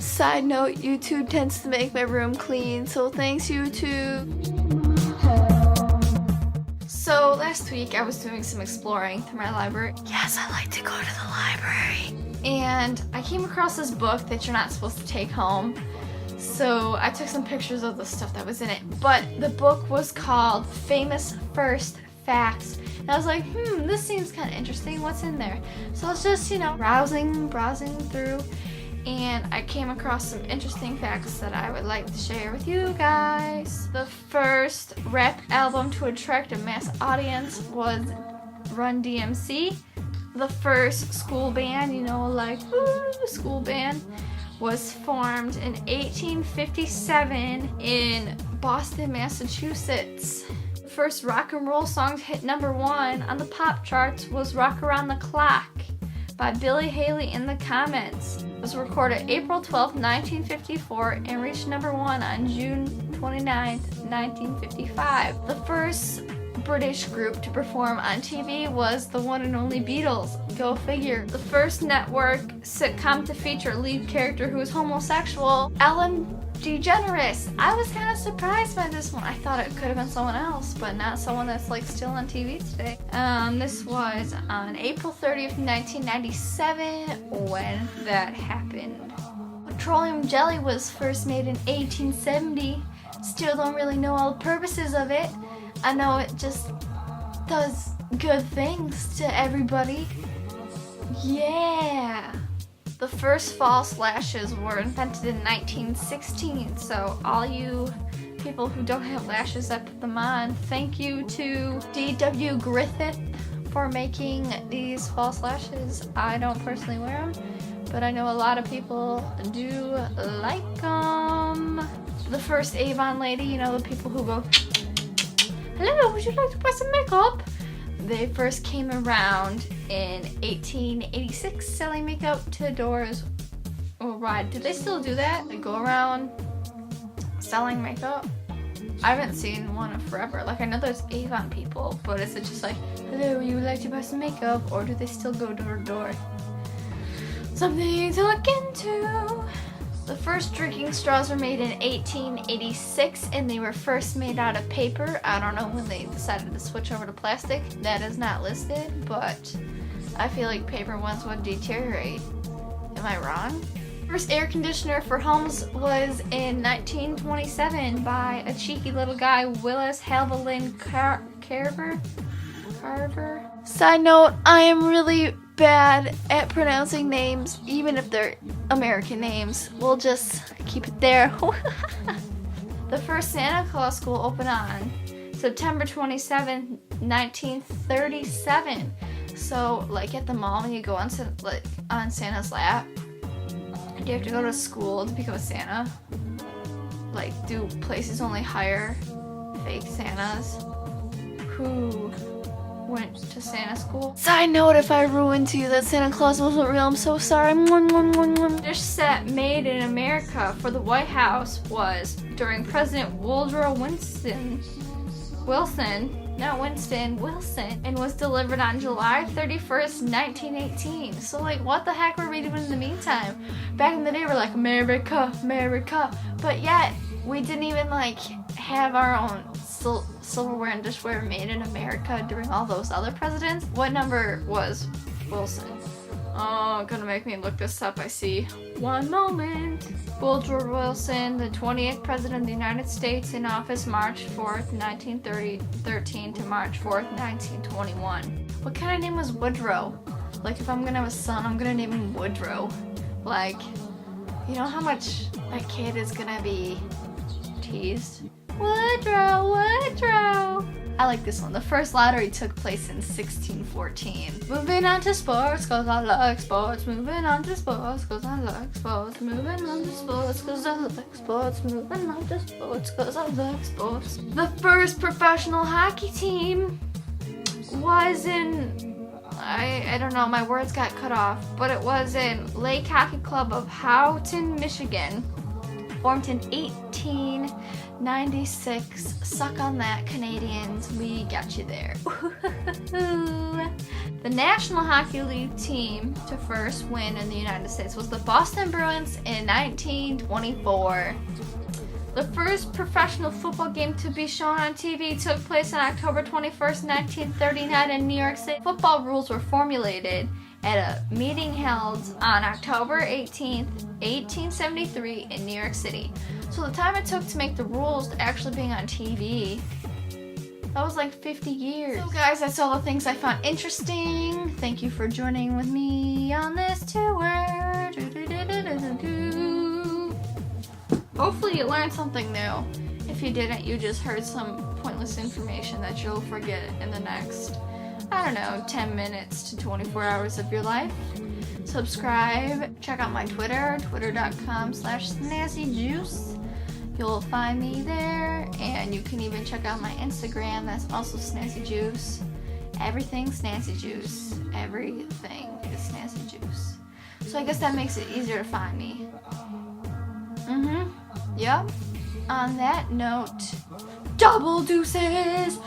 Side note, YouTube tends to make my room clean, so thanks YouTube. So last week I was doing some exploring through my library. Yes, I like to go to the library. And I came across this book that you're not supposed to take home. So I took some pictures of the stuff that was in it. But the book was called Famous First Facts. And I was like, this seems kind of interesting. What's in there? So I was just, browsing through. And I came across some interesting facts that I would like to share with you guys. The first rap album to attract a mass audience was Run DMC. The first school band, school band, was formed in 1857 in Boston, Massachusetts. The first rock and roll song to hit #1 on the pop charts was Rock Around the Clock by Billy Haley in the Comments. It was recorded April 12, 1954 and reached #1 on June 29, 1955. The first British group to perform on TV was the one and only Beatles. Go figure. The first network sitcom to feature a lead character who was homosexual, Ellen DeGeneres. I was kind of surprised by this one. I thought it could have been someone else, but not someone that's still on TV today. This was on April 30th, 1997 when that happened. Petroleum jelly was first made in 1870. Still don't really know all the purposes of it. I know it just does good things to everybody. Yeah. The first false lashes were invented in 1916, so all you people who don't have lashes, I put them on. Thank you to D.W. Griffith for making these false lashes. I don't personally wear them, but I know a lot of people do like them. The first Avon lady, the people who go, "Hello, would you like to buy some makeup?" They first came around in 1886 selling makeup to doors worldwide. Do they still do that? They go around selling makeup? I haven't seen one in forever. I know there's Avon people, but is it just "Hello, would you like to buy some makeup?" Or do they still go door to door? Something to look into. The first drinking straws were made in 1886 and they were first made out of paper. I don't know when they decided to switch over to plastic. That is not listed, but I feel like paper ones would deteriorate. Am I wrong? First air conditioner for homes was in 1927 by a cheeky little guy, Willis Haviland Carver. Side note, I am really bad at pronouncing names, even if they're American names. We'll just keep it there. The first Santa Claus school opened on September 27, 1937. So, at the mall, when you go on Santa's lap, do you have to go to school to become a Santa? Do places only hire fake Santas who went to Santa school? Side note, if I ruined to you that Santa Claus wasn't real, I'm so sorry. Dish set made in America for the White House was during President Woodrow Wilson, and was delivered on July 31st, 1918. So what the heck were we doing in the meantime? Back in the day, we're America, America, but yet we didn't even have our own silverware and dishware made in America during all those other presidents. What number was Wilson? Oh, gonna make me look this up, I see. One moment. Woodrow Wilson, the 20th President of the United States, in office March 4th, 1913 to March 4th, 1921. What kind of name was Woodrow? If I'm gonna have a son, I'm gonna name him Woodrow. How much that kid is gonna be teased? Woodrow. I like this one. The first lottery took place in 1614. Moving on to sports, cause I like sports. Moving on to sports, cause I like sports. Moving on to sports, cause I like sports. Moving on to sports, cause I like sports. The first professional hockey team was in, I don't know, my words got cut off, but it was in Lake Hockey Club of Houghton, Michigan. Formed in 96. Suck on that, Canadians. We got you there. The National Hockey League team to first win in the United States was the Boston Bruins in 1924. The first professional football game to be shown on TV took place on October 21st, 1939 in New York City. Football rules were formulated at a meeting held on October 18th, 1873 in New York City. So the time it took to make the rules to actually being on TV, that was like 50 years. So guys, that's all the things I found interesting. Thank you for joining with me on this tour. Hopefully you learned something new. If you didn't, you just heard some pointless information that you'll forget in the next, I don't know, 10 minutes to 24 hours of your life. Subscribe, check out my Twitter, twitter.com/SnazzyJuice. You'll find me there, and you can even check out my Instagram, that's also SnazzyJuice. Everything's SnazzyJuice. Everything is SnazzyJuice. So I guess that makes it easier to find me. Yep. On that note, double deuces!